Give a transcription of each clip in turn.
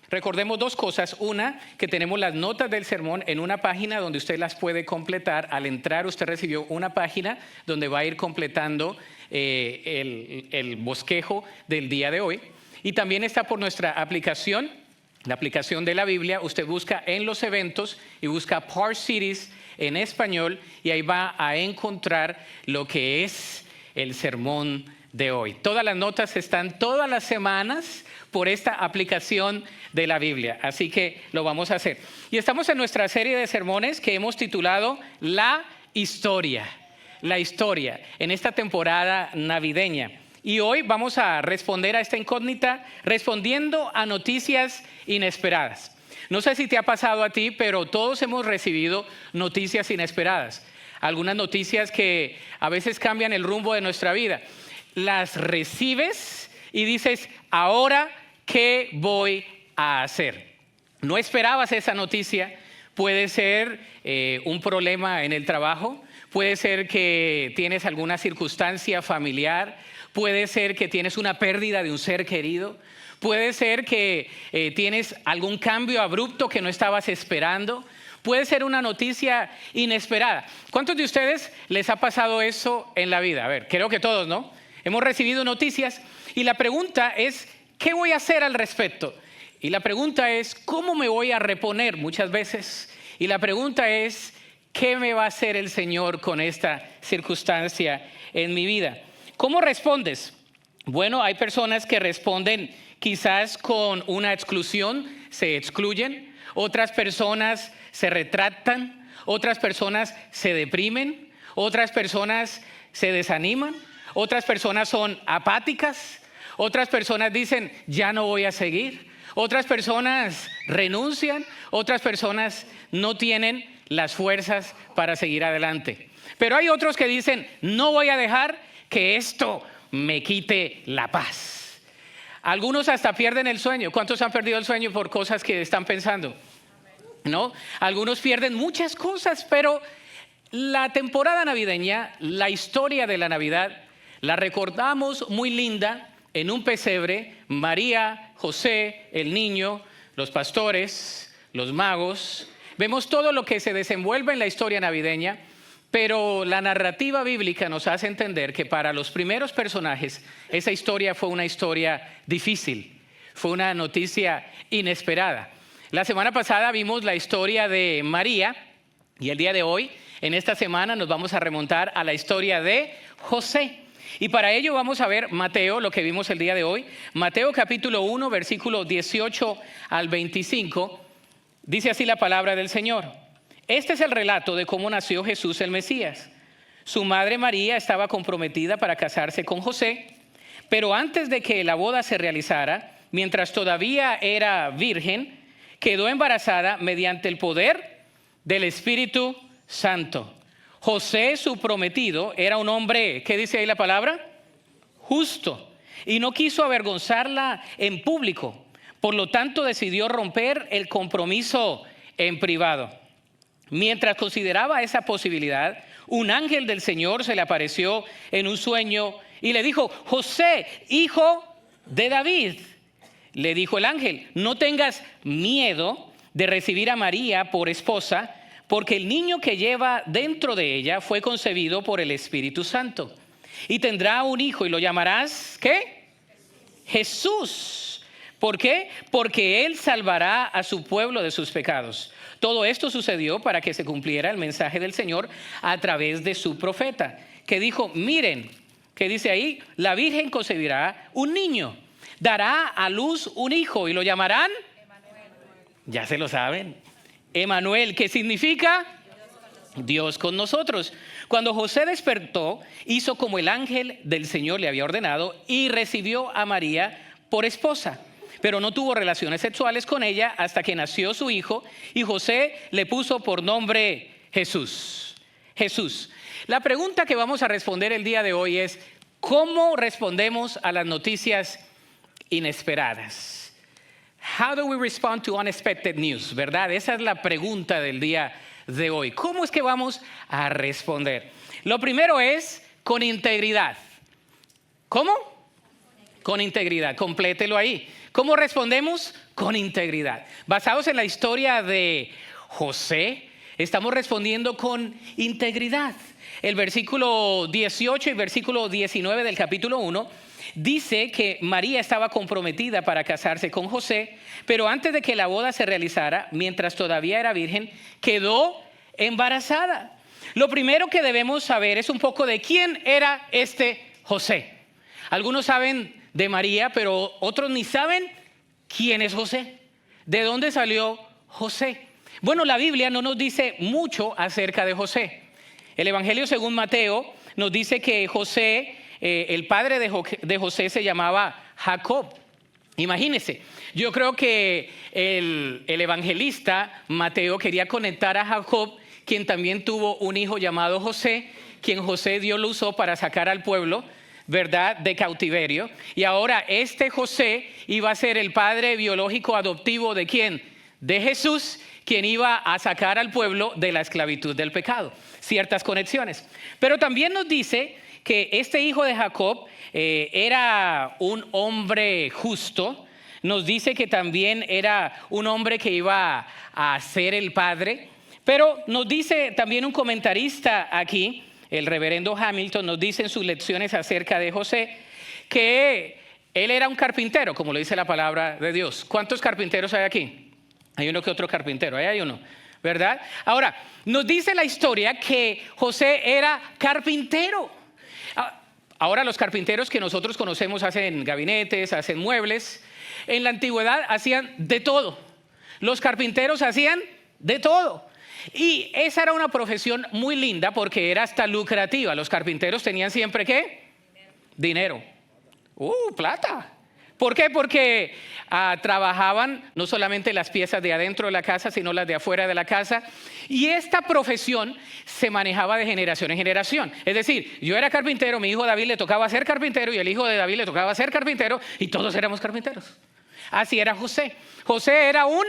Recordemos dos cosas. Una, que tenemos las notas del sermón en una página donde usted las puede completar. Al entrar usted recibió una página donde va a ir completando el bosquejo del día de hoy. Y también está por nuestra aplicación, la aplicación de la Biblia. Usted busca en los eventos y busca Park Cities en español y ahí va a encontrar lo que es el sermón de hoy. Todas las notas están todas las semanas por esta aplicación de la Biblia, así que lo vamos a hacer. Y estamos en nuestra serie de sermones que hemos titulado La Historia, en esta temporada navideña. Y hoy vamos a responder a esta incógnita respondiendo a noticias inesperadas. No sé si te ha pasado a ti, pero todos hemos recibido noticias inesperadas. Algunas noticias que a veces cambian el rumbo de nuestra vida. Las recibes y dices, ¿ahora qué voy a hacer? No esperabas esa noticia. Puede ser un problema en el trabajo, puede ser que tienes alguna circunstancia familiar, puede ser que tienes una pérdida de un ser querido, puede ser que tienes algún cambio abrupto que no estabas esperando, puede ser una noticia inesperada. ¿Cuántos de ustedes les ha pasado eso en la vida? A ver, creo que todos, ¿no? Hemos recibido noticias y la pregunta es, ¿qué voy a hacer al respecto? Y la pregunta es, ¿cómo me voy a reponer muchas veces? Y la pregunta es, ¿qué me va a hacer el Señor con esta circunstancia en mi vida? ¿Cómo respondes? Bueno, hay personas que responden quizás con una exclusión, se excluyen. Otras personas se retractan. Otras personas se deprimen. Otras personas se desaniman. Otras personas son apáticas. Otras personas dicen, ya no voy a seguir. Otras personas renuncian. Otras personas no tienen las fuerzas para seguir adelante. Pero hay otros que dicen, no voy a dejar que esto me quite la paz. Algunos hasta pierden el sueño. ¿Cuántos han perdido el sueño por cosas que están pensando? ¿No? Algunos pierden muchas cosas, pero la temporada navideña, la historia de la Navidad, la recordamos muy linda en un pesebre. María, José, el niño, los pastores, los magos. Vemos todo lo que se desenvuelve en la historia navideña, pero la narrativa bíblica nos hace entender que para los primeros personajes esa historia fue una historia difícil, fue una noticia inesperada. La semana pasada vimos la historia de María y el día de hoy, en esta semana, nos vamos a remontar a la historia de José. Y para ello vamos a ver Mateo, lo que vimos el día de hoy. Mateo capítulo 1, versículo 18 al 25, dice así la palabra del Señor. Este es el relato de cómo nació Jesús el Mesías. Su madre María estaba comprometida para casarse con José, pero antes de que la boda se realizara, mientras todavía era virgen, quedó embarazada mediante el poder del Espíritu Santo. José, su prometido, era un hombre, ¿qué dice ahí la palabra? Justo. Y no quiso avergonzarla en público. Por lo tanto, decidió romper el compromiso en privado. Mientras consideraba esa posibilidad, un ángel del Señor se le apareció en un sueño y le dijo, José, hijo de David. Le dijo el ángel, no tengas miedo de recibir a María por esposa, porque el niño que lleva dentro de ella fue concebido por el Espíritu Santo. Y tendrá un hijo y lo llamarás, ¿qué? Jesús. ¿Por qué? Porque él salvará a su pueblo de sus pecados. Todo esto sucedió para que se cumpliera el mensaje del Señor a través de su profeta, que dijo, miren, que dice ahí, la Virgen concebirá un niño, dará a luz un hijo y lo llamarán, ya se lo saben, Emanuel, que significa Dios con nosotros. Cuando José despertó, hizo como el ángel del Señor le había ordenado y recibió a María por esposa. Pero no tuvo relaciones sexuales con ella hasta que nació su hijo y José le puso por nombre Jesús. Jesús. La pregunta que vamos a responder el día de hoy es, ¿cómo respondemos a las noticias inesperadas? How do we respond to unexpected news? ¿Verdad? Esa es la pregunta del día de hoy. ¿Cómo es que vamos a responder? Lo primero es con integridad. ¿Cómo? Con integridad. Complételo ahí. ¿Cómo respondemos? Con integridad. Basados en la historia de José, estamos respondiendo con integridad. El versículo 18 y versículo 19 del capítulo 1 dice que María estaba comprometida para casarse con José, pero antes de que la boda se realizara, mientras todavía era virgen, quedó embarazada. Lo primero que debemos saber es un poco de quién era este José. Algunos saben de María, pero otros ni saben quién es José. ¿De dónde salió José? Bueno, la Biblia no nos dice mucho acerca de José. El Evangelio según Mateo nos dice que José, el padre de José se llamaba Jacob. Imagínense, yo creo que el evangelista Mateo quería conectar a Jacob, quien también tuvo un hijo llamado José, quien José Dios lo usó para sacar al pueblo, ¿verdad?, de cautiverio. Y ahora este José iba a ser el padre biológico adoptivo ¿de quién? De Jesús, quien iba a sacar al pueblo de la esclavitud del pecado. Ciertas conexiones. Pero también nos dice que este hijo de Jacob era un hombre justo. Nos dice que también era un hombre que iba a ser el padre. Pero nos dice también un comentarista aquí, el reverendo Hamilton, nos dice en sus lecciones acerca de José, que él era un carpintero, como lo dice la palabra de Dios. ¿Cuántos carpinteros hay aquí? Hay uno que otro carpintero, ahí hay uno, ¿verdad? Ahora, nos dice la historia que José era carpintero. Ahora los carpinteros que nosotros conocemos hacen gabinetes, hacen muebles. En la antigüedad hacían de todo. Los carpinteros hacían de todo. Y esa era una profesión muy linda porque era hasta lucrativa. Los carpinteros tenían siempre ¿qué? Dinero. Plata. ¿Por qué? Porque trabajaban no solamente las piezas de adentro de la casa, sino las de afuera de la casa. Y esta profesión se manejaba de generación en generación. Es decir, yo era carpintero, mi hijo David le tocaba ser carpintero y el hijo de David le tocaba ser carpintero y todos éramos carpinteros. Así era José. José era un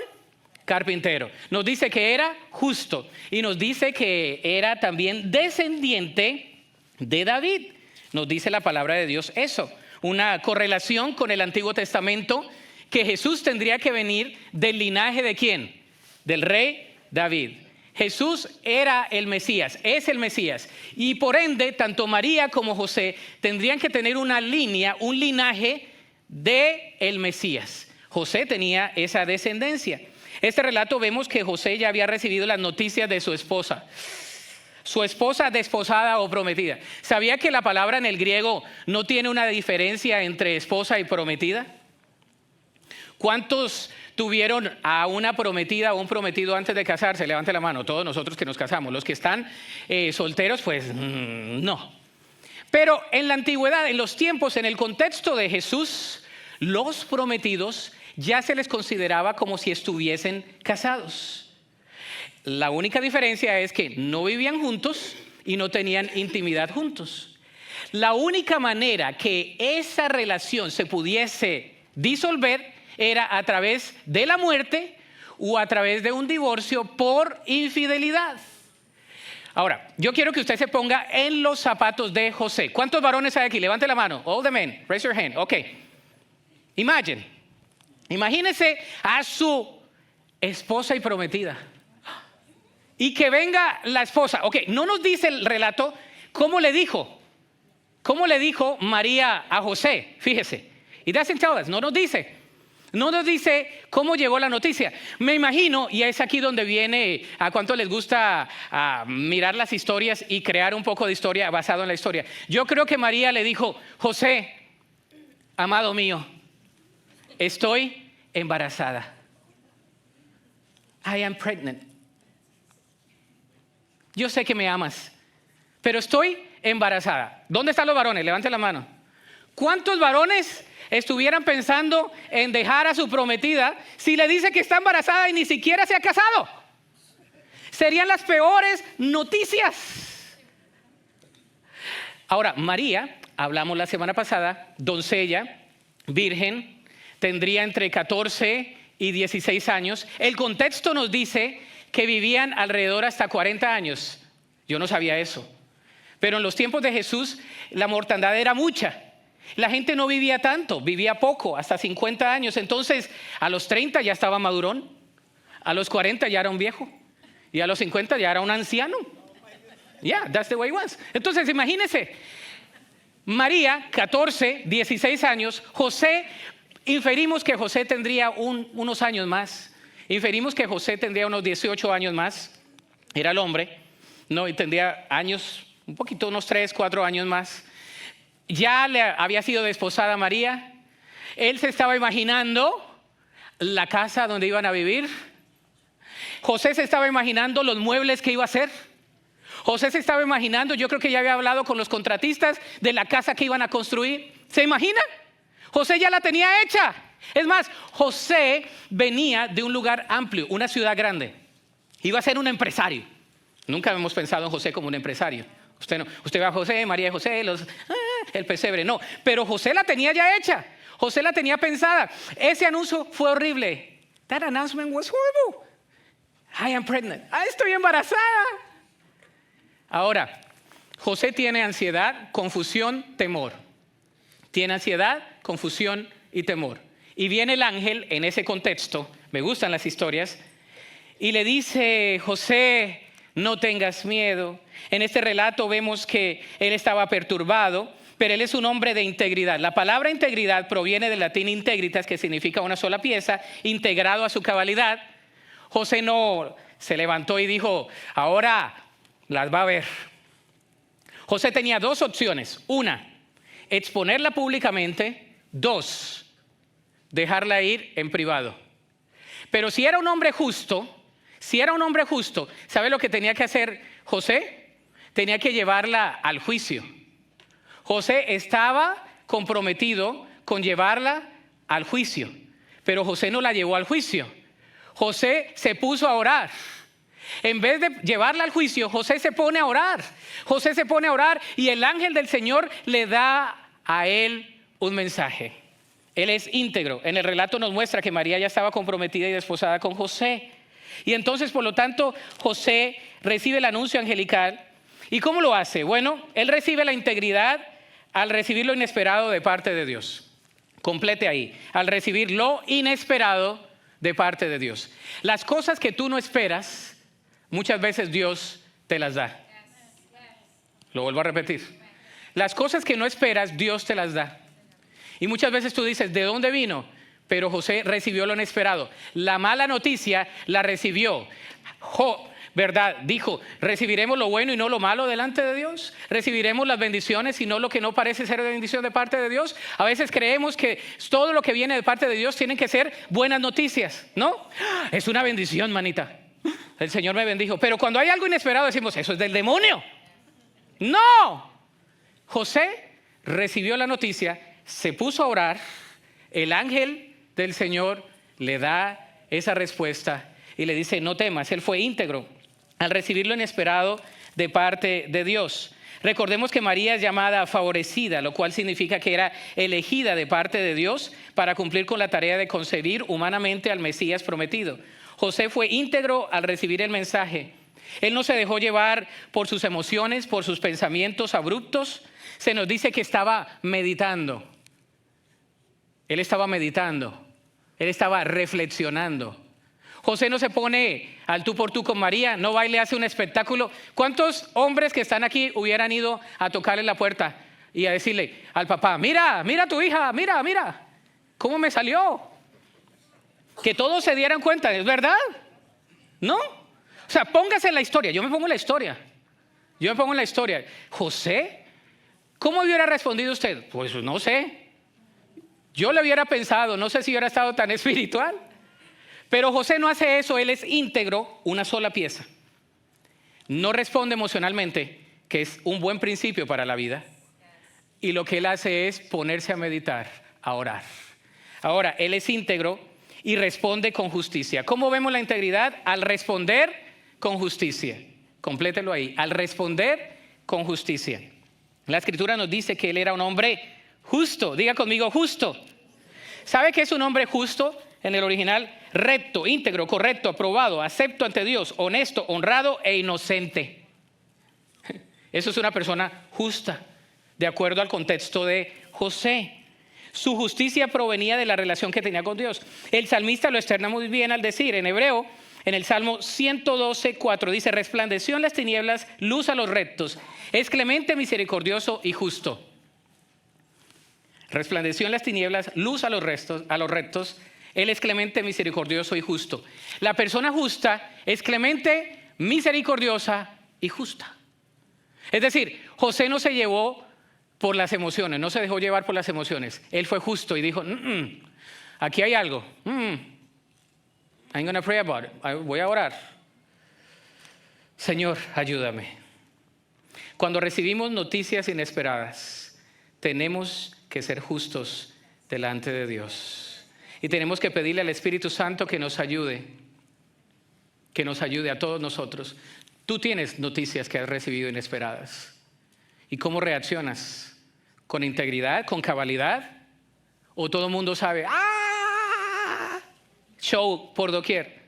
carpintero. Nos dice que era justo y nos dice que era también descendiente de David. Nos dice la palabra de Dios eso. Una correlación con el Antiguo Testamento, que Jesús tendría que venir del linaje ¿de quién? Del rey David. Jesús era el Mesías, es el Mesías. Y por ende, tanto María como José tendrían que tener una línea, un linaje del Mesías. José tenía esa descendencia. Este relato vemos que José ya había recibido las noticias de su esposa. Su esposa desposada o prometida. ¿Sabía que la palabra en el griego no tiene una diferencia entre esposa y prometida? ¿Cuántos tuvieron a una prometida o un prometido antes de casarse? Levante la mano, todos nosotros que nos casamos. Los que están solteros, pues no. Pero en la antigüedad, en los tiempos, en el contexto de Jesús, los prometidos ya se les consideraba como si estuviesen casados. La única diferencia es que no vivían juntos y no tenían intimidad juntos. La única manera que esa relación se pudiese disolver era a través de la muerte o a través de un divorcio por infidelidad. Ahora, yo quiero que usted se ponga en los zapatos de José. ¿Cuántos varones hay aquí? Levante la mano. All the men, raise your hand. Ok. Imagínese a su esposa y prometida. Y que venga la esposa. Ok, no nos dice el relato cómo le dijo María a José. Fíjese. It doesn't tell us. No nos dice cómo llegó la noticia. Me imagino, y es aquí donde viene a cuánto les gusta mirar las historias y crear un poco de historia basado en la historia. Yo creo que María le dijo: José, amado mío, estoy embarazada. I am pregnant. Yo sé que me amas, pero estoy embarazada. ¿Dónde están los varones? Levanten la mano. ¿Cuántos varones estuvieran pensando en dejar a su prometida si le dice que está embarazada y ni siquiera se ha casado? Serían las peores noticias. Ahora, María, hablamos la semana pasada, doncella, virgen, tendría entre 14 y 16 años. El contexto nos dice que vivían alrededor hasta 40 años. Yo no sabía eso. Pero en los tiempos de Jesús la mortandad era mucha. La gente no vivía tanto, vivía poco, hasta 50 años. Entonces, a los 30 ya estaba madurón, a los 40 ya era un viejo y a los 50 ya era un anciano. Yeah, that's the way it was. Entonces, imagínense, María, 14, 16 años, José, inferimos que José tendría unos años más. Inferimos que José tendría unos 18 años más. Era el hombre, ¿no? Y tendría años, un poquito, unos 3, 4 años más. Ya le había sido desposada María. Él se estaba imaginando la casa donde iban a vivir. José se estaba imaginando los muebles que iba a hacer. José se estaba imaginando, yo creo que ya había hablado con los contratistas de la casa que iban a construir. ¿Se imagina? José ya la tenía hecha. Es más, José venía de un lugar amplio, una ciudad grande. Iba a ser un empresario. Nunca hemos pensado en José como un empresario. Usted no, usted ve a José, María y José, el pesebre. No, pero José la tenía ya hecha. José la tenía pensada. Ese anuncio fue horrible. That announcement was horrible. I am pregnant. Estoy embarazada. Ahora, José tiene ansiedad, confusión, temor. Tiene ansiedad, confusión y temor. Y viene el ángel en ese contexto, me gustan las historias, y le dice: José, no tengas miedo. En este relato vemos que él estaba perturbado, pero él es un hombre de integridad. La palabra integridad proviene del latín integritas, que significa una sola pieza, integrado a su cabalidad. José no se levantó y dijo: ahora las va a ver. José tenía dos opciones: una, exponerla públicamente; dos, dejarla ir en privado. Pero si era un hombre justo, ¿sabe lo que tenía que hacer José? Tenía que llevarla al juicio. José estaba comprometido con llevarla al juicio, pero José no la llevó al juicio. José se puso a orar. En vez de llevarla al juicio, José se pone a orar. José se pone a orar y el ángel del Señor le da a él un mensaje. Él es íntegro. En el relato nos muestra que María ya estaba comprometida y desposada con José. Y entonces, por lo tanto, José recibe el anuncio angelical. ¿Y cómo lo hace? Bueno, él recibe la integridad al recibir lo inesperado de parte de Dios. Complete ahí. Al recibir lo inesperado de parte de Dios. Las cosas que tú no esperas, muchas veces Dios te las da. Lo vuelvo a repetir. Las cosas que no esperas, Dios te las da. Y muchas veces tú dices: ¿de dónde vino? Pero José recibió lo inesperado. La mala noticia la recibió. ¿Verdad? Dijo: recibiremos lo bueno y no lo malo delante de Dios. Recibiremos las bendiciones y no lo que no parece ser bendición de parte de Dios. A veces creemos que todo lo que viene de parte de Dios tienen que ser buenas noticias, ¿no? Es una bendición, manita. El Señor me bendijo. Pero cuando hay algo inesperado decimos: eso es del demonio. No. José recibió la noticia, se puso a orar, el ángel del Señor le da esa respuesta y le dice: no temas. Él fue íntegro al recibir lo inesperado de parte de Dios. Recordemos que María es llamada favorecida, lo cual significa que era elegida de parte de Dios para cumplir con la tarea de concebir humanamente al Mesías prometido. José fue íntegro al recibir el mensaje. Él no se dejó llevar por sus emociones, por sus pensamientos abruptos. Se nos dice que estaba meditando. Él estaba meditando. Él estaba reflexionando. José no se pone al tú por tú con María, no va y le hace un espectáculo. ¿Cuántos hombres que están aquí hubieran ido a tocarle la puerta y a decirle al papá: mira, mira a tu hija, mira, mira, cómo me salió? Que todos se dieran cuenta, ¿es verdad? ¿No? O sea, póngase en la historia. Yo me pongo en la historia. José, ¿cómo hubiera respondido usted? Pues no sé. Yo le hubiera pensado, no sé si hubiera estado tan espiritual. Pero José no hace eso, él es íntegro, una sola pieza. No responde emocionalmente, que es un buen principio para la vida. Y lo que él hace es ponerse a meditar, a orar. Ahora, él es íntegro y responde con justicia. ¿Cómo vemos la integridad? Al responder con justicia. Complételo ahí. Al responder con justicia. La Escritura nos dice que él era un hombre justo. Diga conmigo: justo. ¿Sabe qué es un hombre justo? En el original: recto, íntegro, correcto, aprobado, acepto ante Dios, honesto, honrado e inocente. Eso es una persona justa, de acuerdo al contexto de José. Su justicia provenía de la relación que tenía con Dios. El salmista lo externa muy bien al decir, en hebreo, en el Salmo 112:4, dice: resplandeció en las tinieblas luz a los rectos, es clemente, misericordioso y justo. Resplandeció en las tinieblas luz a los rectos, Él es clemente, misericordioso y justo. La persona justa es clemente, misericordiosa y justa. Es decir, José no se llevó por las emociones, no se dejó llevar por las emociones. Él fue justo y dijo, aquí hay algo. I'm going to pray about it. Voy a orar. Señor, ayúdame. Cuando recibimos noticias inesperadas, tenemos que ser justos delante de Dios. Y tenemos que pedirle al Espíritu Santo que nos ayude a todos nosotros. Tú tienes noticias que has recibido inesperadas. ¿Y cómo reaccionas? ¿Con integridad? ¿Con cabalidad? ¿O todo el mundo sabe? ¡Ah! Show por doquier.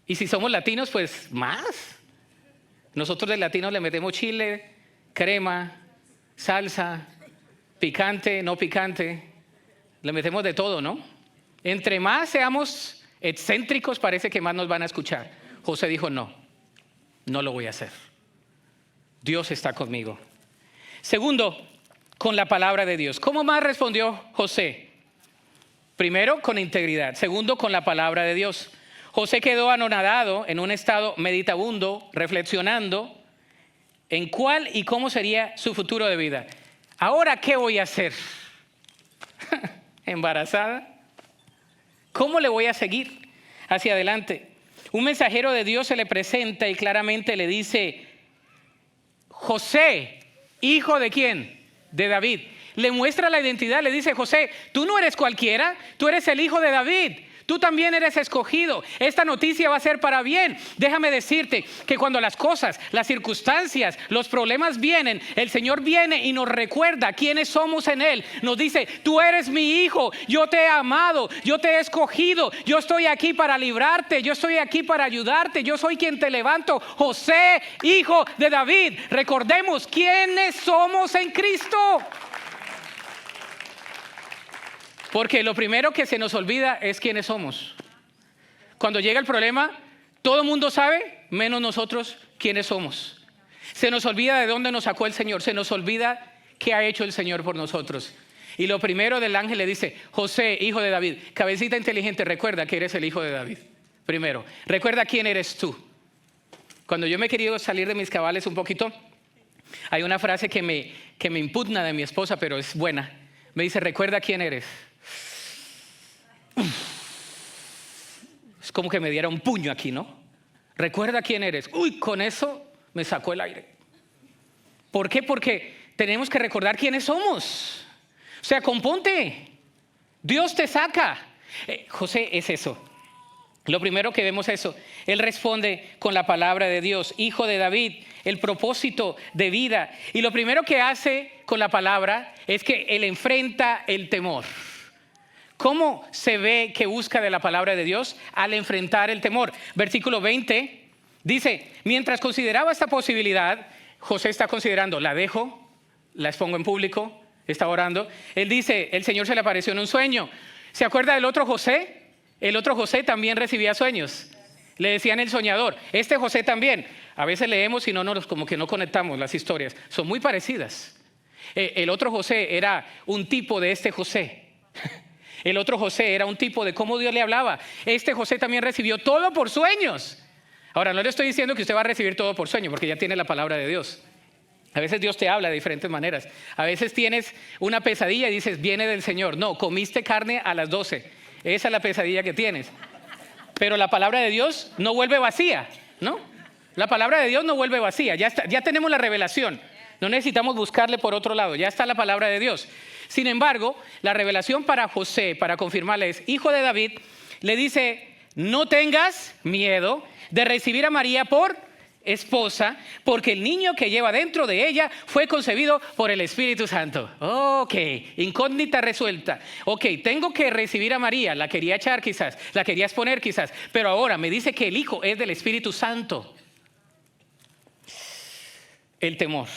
Y si somos latinos, pues más. Nosotros de latinos le metemos chile, crema, salsa, picante, no picante. Le metemos de todo, ¿no? Entre más seamos excéntricos, parece que más nos van a escuchar. José dijo, no lo voy a hacer. Dios está conmigo. Segundo, con la palabra de Dios. ¿Cómo más respondió José? Primero, con integridad. Segundo, con la palabra de Dios. José quedó anonadado en un estado meditabundo, reflexionando en cuál y cómo sería su futuro de vida. ¿Ahora qué voy a hacer? ¿Embarazada? ¿Cómo le voy a seguir hacia adelante? Un mensajero de Dios se le presenta y claramente le dice, José, ¿hijo de quién? De David. Le muestra la identidad, le dice, José, tú no eres cualquiera, tú eres el hijo de David. Tú también eres escogido. Esta noticia va a ser para bien. Déjame decirte que cuando las cosas, las circunstancias, los problemas vienen, el Señor viene y nos recuerda quiénes somos en Él. Nos dice, tú eres mi hijo, yo te he amado, yo te he escogido, yo estoy aquí para librarte, yo estoy aquí para ayudarte, yo soy quien te levanto. José, hijo de David. Recordemos quiénes somos en Cristo. Porque lo primero que se nos olvida es quiénes somos. Cuando llega el problema, todo el mundo sabe, menos nosotros, quiénes somos. Se nos olvida de dónde nos sacó el Señor. Se nos olvida qué ha hecho el Señor por nosotros. Y lo primero del ángel le dice, José, hijo de David, cabecita inteligente, recuerda que eres el hijo de David. Primero, recuerda quién eres tú. Cuando yo me he querido salir de mis cabales un poquito, hay una frase que me impugna de mi esposa, pero es buena. Me dice, recuerda quién eres. Es como que me diera un puño aquí, ¿no? Recuerda quién eres. Uy, con eso me sacó el aire. ¿Por qué? Porque tenemos que recordar quiénes somos. O sea, componte. Dios te saca. José es eso. Lo primero que vemos es eso. Él responde con la palabra de Dios, hijo de David, el propósito de vida. Y lo primero que hace con la palabra es que él enfrenta el temor. ¿Cómo se ve que busca de la palabra de Dios? Al enfrentar el temor. Versículo 20 dice, mientras consideraba esta posibilidad, José está considerando, la dejo, la expongo en público, está orando. Él dice, el Señor se le apareció en un sueño. ¿Se acuerda del otro José? El otro José también recibía sueños. Le decían el soñador. Este José también. A veces leemos y como que no conectamos las historias. Son muy parecidas. El otro José era un tipo de este José. El otro José era un tipo de cómo Dios le hablaba. Este José también recibió todo por sueños. Ahora, no le estoy diciendo que usted va a recibir todo por sueño, porque ya tiene la palabra de Dios. A veces Dios te habla de diferentes maneras. A veces tienes una pesadilla y dices, viene del Señor. No, comiste carne a las 12. Esa es la pesadilla que tienes. Pero la palabra de Dios no vuelve vacía, ¿no? La palabra de Dios no vuelve vacía. Ya está, ya tenemos la revelación. No necesitamos buscarle por otro lado. Ya está la palabra de Dios. Sin embargo, la revelación para José, para confirmarle, es hijo de David, le dice, no tengas miedo de recibir a María por esposa, porque el niño que lleva dentro de ella fue concebido por el Espíritu Santo. Ok, incógnita resuelta. Ok, tengo que recibir a María, la quería echar quizás, la quería exponer quizás, pero ahora me dice que el hijo es del Espíritu Santo. El temor.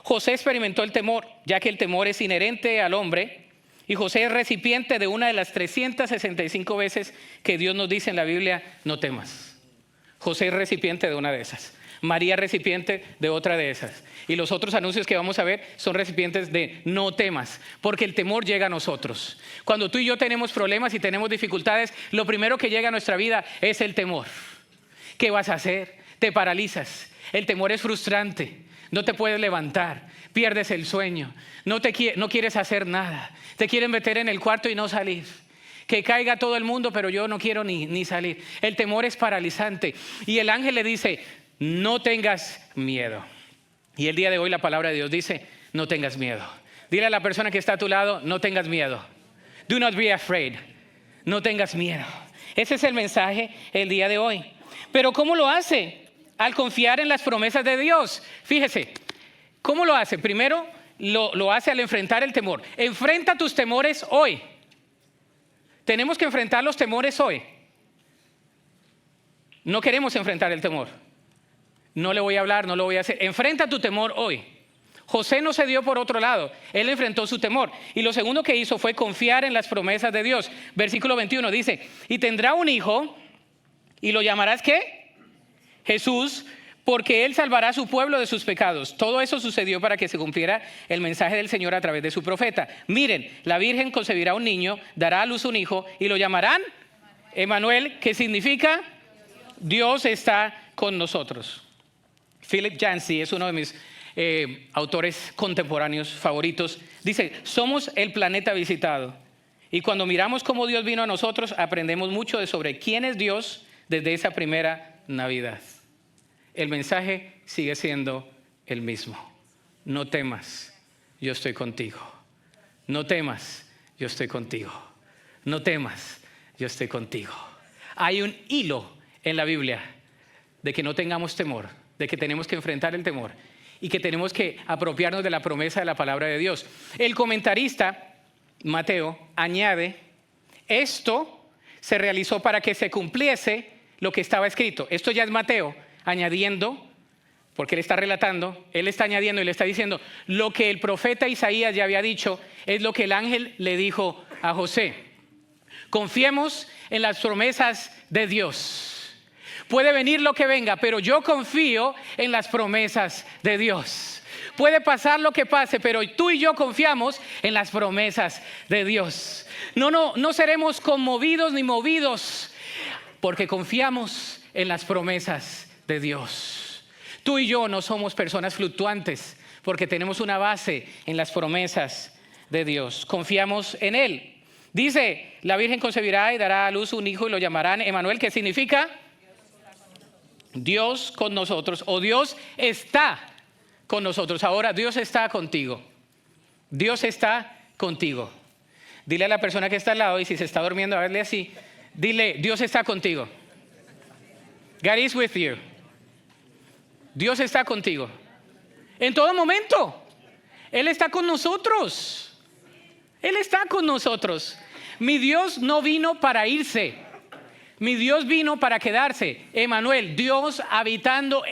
José experimentó el temor, ya que el temor es inherente al hombre, y José es recipiente de una de las 365 veces que Dios nos dice en la Biblia, no temas. José es recipiente de una de esas. María recipiente de otra de esas. Y los otros anuncios que vamos a ver son recipientes de no temas, porque el temor llega a nosotros. Cuando tú y yo tenemos problemas y tenemos dificultades, lo primero que llega a nuestra vida es el temor. ¿Qué vas a hacer? Te paralizas. El temor es frustrante. No te puedes levantar, pierdes el sueño, no quieres hacer nada. Te quieren meter en el cuarto y no salir. Que caiga todo el mundo, pero yo no quiero ni salir. El temor es paralizante. Y el ángel le dice, no tengas miedo. Y el día de hoy la palabra de Dios dice, no tengas miedo. Dile a la persona que está a tu lado, no tengas miedo. Do not be afraid. No tengas miedo. Ese es el mensaje el día de hoy. Pero ¿cómo lo hace? Al confiar en las promesas de Dios. Fíjese, ¿cómo lo hace? Primero, lo hace al enfrentar el temor. Enfrenta tus temores hoy. Tenemos que enfrentar los temores hoy. No queremos enfrentar el temor. No le voy a hablar, no lo voy a hacer. Enfrenta tu temor hoy. José no se dio por otro lado. Él enfrentó su temor. Y lo segundo que hizo fue confiar en las promesas de Dios. Versículo 21 dice, y tendrá un hijo, y lo llamarás ¿qué? Jesús, porque él salvará a su pueblo de sus pecados. Todo eso sucedió para que se cumpliera el mensaje del Señor a través de su profeta. Miren, la Virgen concebirá un niño, dará a luz un hijo y lo llamarán Emmanuel, que significa Dios está con nosotros. Philip Yancey es uno de mis autores contemporáneos favoritos. Dice, somos el planeta visitado. Y cuando miramos cómo Dios vino a nosotros, aprendemos mucho sobre quién es Dios desde esa primera Navidad. El mensaje sigue siendo el mismo. No temas, yo estoy contigo. No temas, yo estoy contigo. No temas, yo estoy contigo. Hay un hilo en la Biblia de que no tengamos temor, de que tenemos que enfrentar el temor y que tenemos que apropiarnos de la promesa de la palabra de Dios. El comentarista Mateo añade, esto se realizó para que se cumpliese lo que estaba escrito. Esto ya es Mateo añadiendo, porque él está relatando, él está añadiendo y le está diciendo, lo que el profeta Isaías ya había dicho es lo que el ángel le dijo a José. Confiemos en las promesas de Dios. Puede venir lo que venga, pero yo confío en las promesas de Dios. Puede pasar lo que pase, pero tú y yo confiamos en las promesas de Dios. No seremos conmovidos ni movidos, porque confiamos en las promesas de Dios. Tú y yo no somos personas fluctuantes, porque tenemos una base en las promesas de Dios. Confiamos en Él. Dice, la Virgen concebirá y dará a luz un hijo y lo llamarán Emmanuel, que significa Dios con nosotros, o Dios está con nosotros. Ahora, Dios está contigo. Dios está contigo. Dile a la persona que está al lado, y si se está durmiendo, a verle así, dile, Dios está contigo. God is with you. Dios está contigo. En todo momento. Él está con nosotros. Él está con nosotros. Mi Dios no vino para irse. Mi Dios vino para quedarse. Emmanuel, Dios habitando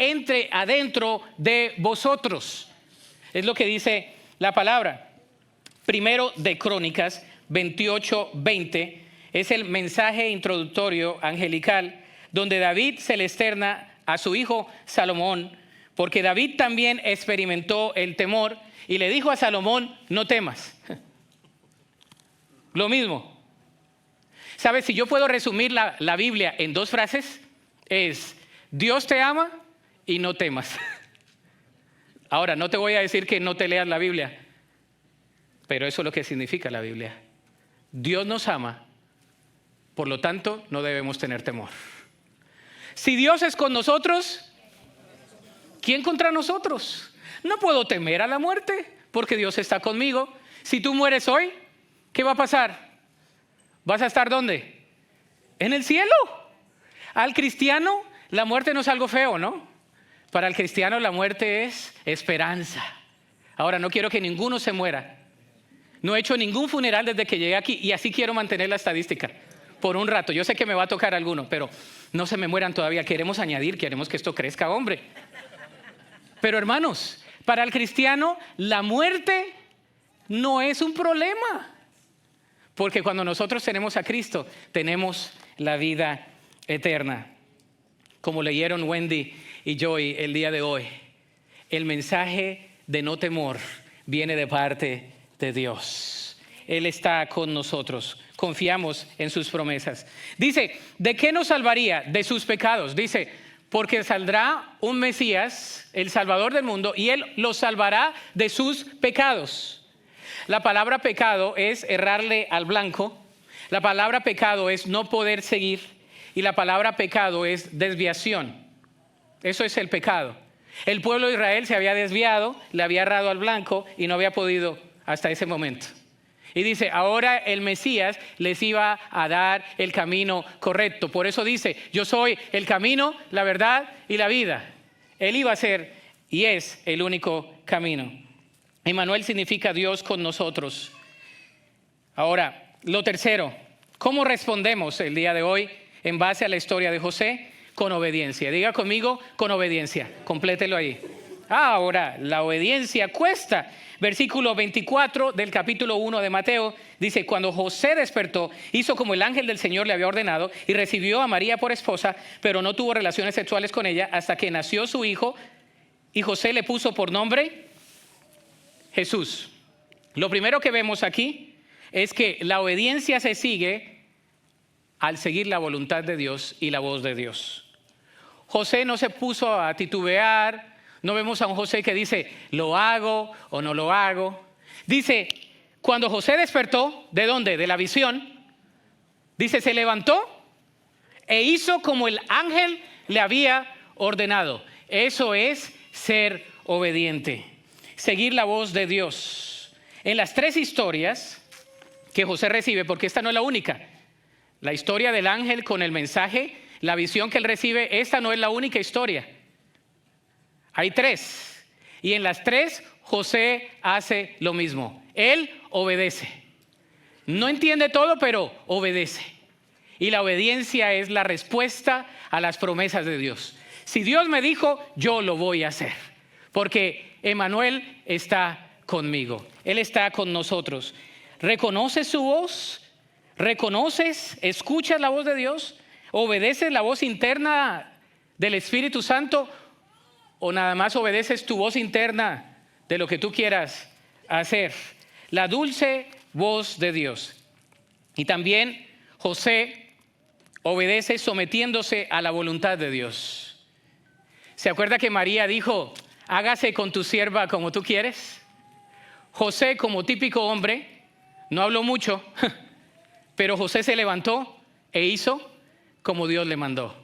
adentro de vosotros. Es lo que dice la palabra. Primero de Crónicas 28:20 es el mensaje introductorio angelical donde David se le externa a su hijo Salomón, porque David también experimentó el temor y le dijo a Salomón, no temas. Lo mismo. ¿Sabes? Si yo puedo resumir la Biblia en dos frases, es Dios te ama y no temas. Ahora, no te voy a decir que no te leas la Biblia, pero eso es lo que significa la Biblia. Dios nos ama, por lo tanto, no debemos tener temor. Si Dios es con nosotros, ¿quién contra nosotros? No puedo temer a la muerte, porque Dios está conmigo. Si tú mueres hoy, ¿qué va a pasar? ¿Vas a estar dónde? En el cielo. Al cristiano, la muerte no es algo feo, ¿no? Para el cristiano la muerte es esperanza. Ahora, no quiero que ninguno se muera. No he hecho ningún funeral desde que llegué aquí y así quiero mantener la estadística por un rato. Yo sé que me va a tocar alguno, pero no se me mueran todavía. Queremos añadir, queremos que esto crezca, hombre. Pero hermanos, Para el cristiano, la muerte no es un problema. Porque cuando nosotros tenemos a Cristo, tenemos la vida eterna. Como leyeron Wendy y Joy el día de hoy, el mensaje de no temor viene de parte de Dios. Él está con nosotros. Confiamos en sus promesas. Dice, ¿de qué nos salvaría? De sus pecados. Dice, porque saldrá un Mesías, el Salvador del mundo, y Él los salvará de sus pecados. La palabra pecado es errarle al blanco. La palabra pecado es no poder seguir. Y la palabra pecado es desviación. Eso es el pecado. El pueblo de Israel se había desviado, le había errado al blanco y no había podido hasta ese momento. Y dice, ahora el Mesías les iba a dar el camino correcto. Por eso dice, yo soy el camino, la verdad y la vida. Él iba a ser y es el único camino. Emmanuel significa Dios con nosotros. Ahora, lo tercero, ¿cómo respondemos el día de hoy en base a la historia de José? Con obediencia. Diga conmigo, con obediencia. Complételo ahí. Ahora, la obediencia cuesta. Versículo 24 del capítulo 1 de Mateo dice, cuando José despertó, hizo como el ángel del Señor le había ordenado y recibió a María por esposa, pero no tuvo relaciones sexuales con ella hasta que nació su hijo y José le puso por nombre Jesús. Lo primero que vemos aquí es que la obediencia se sigue al seguir la voluntad de Dios y la voz de Dios. José no se puso a titubear. No vemos a un José que dice, ¿lo hago o no lo hago? Dice, cuando José despertó, ¿de dónde? De la visión. Dice, se levantó e hizo como el ángel le había ordenado. Eso es ser obediente. Seguir la voz de Dios. En las tres historias que José recibe, porque esta no es la única. La historia del ángel con el mensaje, la visión que él recibe, esta no es la única historia. Hay tres. Y en las tres, José hace lo mismo. Él obedece. No entiende todo, pero obedece. Y la obediencia es la respuesta a las promesas de Dios. Si Dios me dijo, yo lo voy a hacer. Porque Emmanuel está conmigo. Él está con nosotros. ¿Reconoces su voz? ¿Reconoces, escuchas la voz de Dios? ¿Obedeces la voz interna del Espíritu Santo? ¿O nada más obedeces tu voz interna de lo que tú quieras hacer? La dulce voz de Dios. Y también José obedece sometiéndose a la voluntad de Dios. ¿Se acuerda que María dijo, hágase con tu sierva como tú quieres? José, como típico hombre, no habló mucho, pero José se levantó e hizo como Dios le mandó.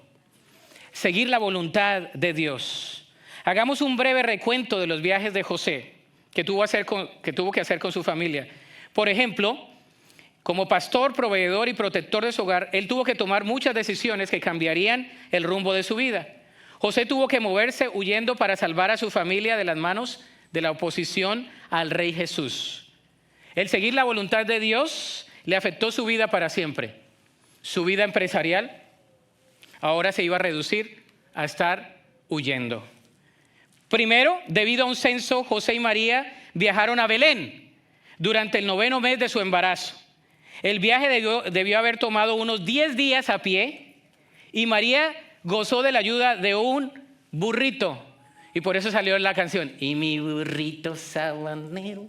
Seguir la voluntad de Dios. Hagamos un breve recuento de los viajes de José que tuvo que hacer con su familia. Por ejemplo, como pastor, proveedor y protector de su hogar, él tuvo que tomar muchas decisiones que cambiarían el rumbo de su vida. José tuvo que moverse huyendo para salvar a su familia de las manos de la oposición al Rey Jesús. El seguir la voluntad de Dios le afectó su vida para siempre. Su vida empresarial ahora se iba a reducir a estar huyendo. Primero, debido a un censo, José y María viajaron a Belén durante el 9º mes de su embarazo. El viaje debió haber tomado unos 10 días a pie y María gozó de la ayuda de un burrito. Y por eso salió la canción, y mi burrito sabanero.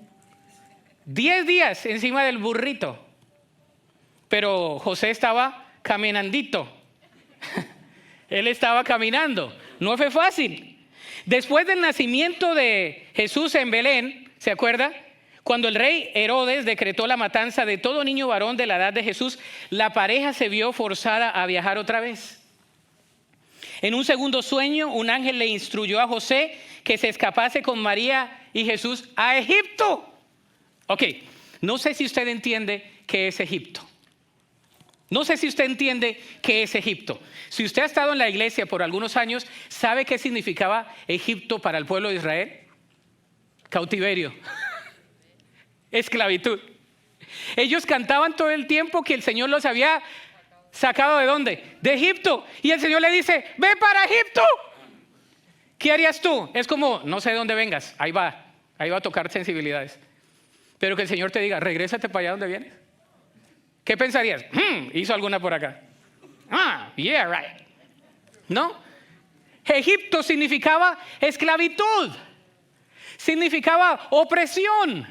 10 días encima del burrito. Pero José estaba caminandito. Él estaba caminando. No fue fácil. Después del nacimiento de Jesús en Belén, ¿se acuerda? Cuando el rey Herodes decretó la matanza de todo niño varón de la edad de Jesús, la pareja se vio forzada a viajar otra vez. En un segundo sueño, un ángel le instruyó a José que se escapase con María y Jesús a Egipto. Ok, no sé si usted entiende qué es Egipto. No sé si usted entiende qué es Egipto. Si usted ha estado en la iglesia por algunos años, ¿sabe qué significaba Egipto para el pueblo de Israel? Cautiverio, esclavitud. Ellos cantaban todo el tiempo que el Señor los había sacado ¿de dónde? De Egipto. Y el Señor le dice, ve para Egipto. ¿Qué harías tú? Es como, no sé de dónde vengas, ahí va a tocar sensibilidades. Pero que el Señor te diga, regrésate para allá donde vienes. ¿Qué pensarías? Hizo alguna por acá. Yeah, right. ¿No? Egipto significaba esclavitud, significaba opresión.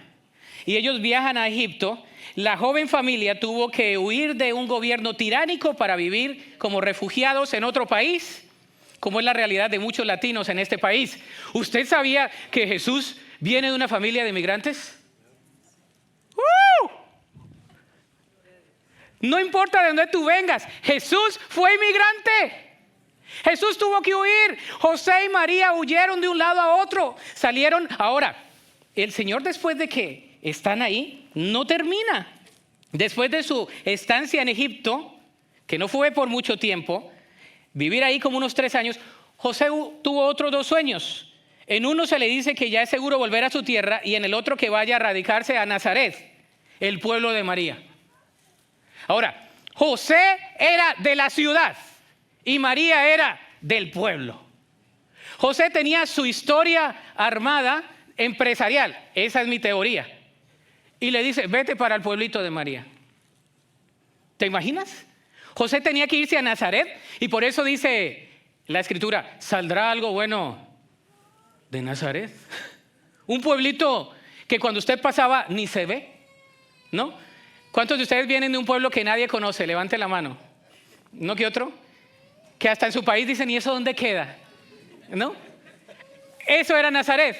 Y ellos viajan a Egipto. La joven familia tuvo que huir de un gobierno tiránico para vivir como refugiados en otro país, como es la realidad de muchos latinos en este país. ¿Usted sabía que Jesús viene de una familia de inmigrantes? No importa de dónde tú vengas, Jesús fue inmigrante. Jesús tuvo que huir. José y María huyeron de un lado a otro. Salieron. Ahora, el Señor, después de que están ahí, no termina. Después de su estancia en Egipto, que no fue por mucho tiempo, vivir ahí como unos 3 años, José tuvo otros 2 sueños. En uno se le dice que ya es seguro volver a su tierra y en el otro que vaya a radicarse a Nazaret, el pueblo de María. Ahora, José era de la ciudad y María era del pueblo. José tenía su historia armada empresarial, esa es mi teoría. Y le dice, vete para el pueblito de María. ¿Te imaginas? José tenía que irse a Nazaret y por eso dice la Escritura, ¿saldrá algo bueno de Nazaret? Un pueblito que cuando usted pasaba ni se ve, ¿no? ¿Cuántos de ustedes vienen de un pueblo que nadie conoce? Levante la mano. ¿No que otro? Que hasta en su país dicen, ¿y eso dónde queda? ¿No? Eso era Nazaret.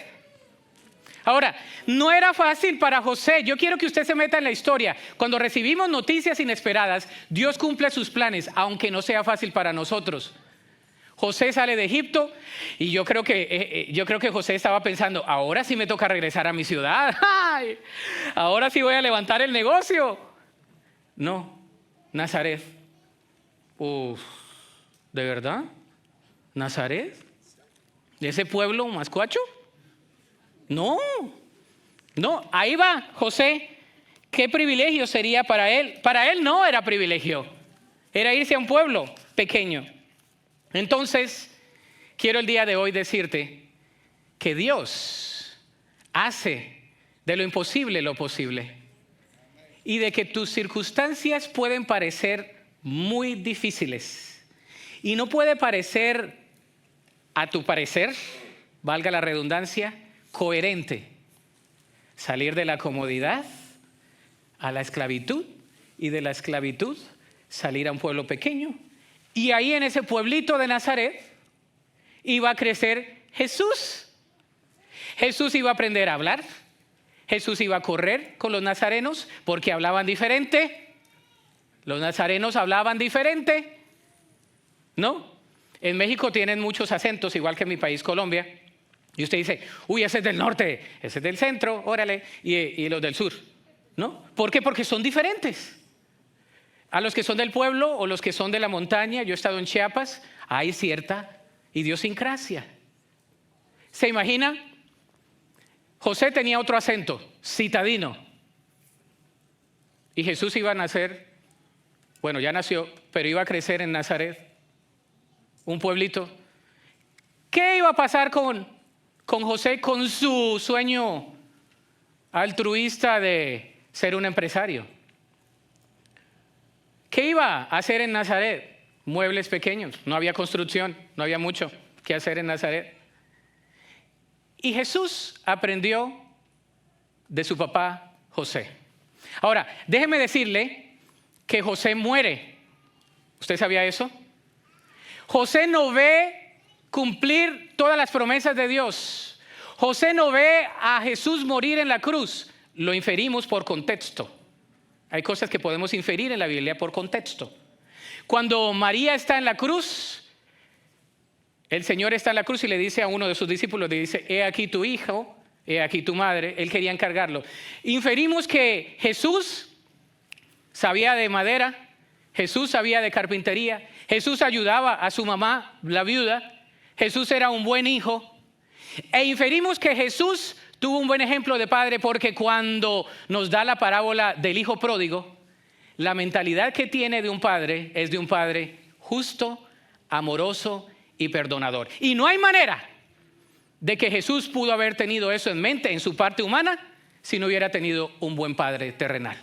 Ahora, no era fácil para José. Yo quiero que usted se meta en la historia. Cuando recibimos noticias inesperadas, Dios cumple sus planes, aunque no sea fácil para nosotros. José sale de Egipto y yo creo que José estaba pensando, ahora sí me toca regresar a mi ciudad. ¡Ay! Ahora sí voy a levantar el negocio. No, Nazaret. ¿De verdad? ¿Nazaret? ¿De ese pueblo mascuacho? No, ahí va José. ¿Qué privilegio sería para él? Para él no era privilegio, era irse a un pueblo pequeño. Entonces, quiero el día de hoy decirte que Dios hace de lo imposible lo posible y de que tus circunstancias pueden parecer muy difíciles y no puede parecer, a tu parecer, valga la redundancia, coherente salir de la comodidad a la esclavitud y de la esclavitud salir a un pueblo pequeño. Y ahí en ese pueblito de Nazaret iba a crecer Jesús. Jesús iba a aprender a hablar. Jesús iba a correr con los nazarenos porque hablaban diferente. Los nazarenos hablaban diferente, ¿no? En México tienen muchos acentos, igual que en mi país, Colombia. Y usted dice, uy, ese es del norte, ese es del centro, órale, y los del sur, ¿no? ¿Por qué? Porque son diferentes. A los que son del pueblo o los que son de la montaña, yo he estado en Chiapas, hay cierta idiosincrasia. ¿Se imagina? José tenía otro acento, citadino. Y Jesús iba a nacer, bueno, ya nació, pero iba a crecer en Nazaret, un pueblito. ¿Qué iba a pasar con José, con su sueño altruista de ser un empresario? ¿Qué iba a hacer en Nazaret? Muebles pequeños, no había construcción, no había mucho que hacer en Nazaret. Y Jesús aprendió de su papá José. Ahora, déjeme decirle que José muere. ¿Usted sabía eso? José no ve cumplir todas las promesas de Dios. José no ve a Jesús morir en la cruz. Lo inferimos por contexto. Hay cosas que podemos inferir en la Biblia por contexto. Cuando María está en la cruz, el Señor está en la cruz y le dice a uno de sus discípulos, le dice, he aquí tu hijo, he aquí tu madre. Él quería encargarlo. Inferimos que Jesús sabía de madera, Jesús sabía de carpintería, Jesús ayudaba a su mamá, la viuda, Jesús era un buen hijo. E inferimos que Jesús tuvo un buen ejemplo de padre porque cuando nos da la parábola del hijo pródigo, la mentalidad que tiene de un padre es de un padre justo, amoroso y perdonador. Y no hay manera de que Jesús pudo haber tenido eso en mente en su parte humana si no hubiera tenido un buen padre terrenal,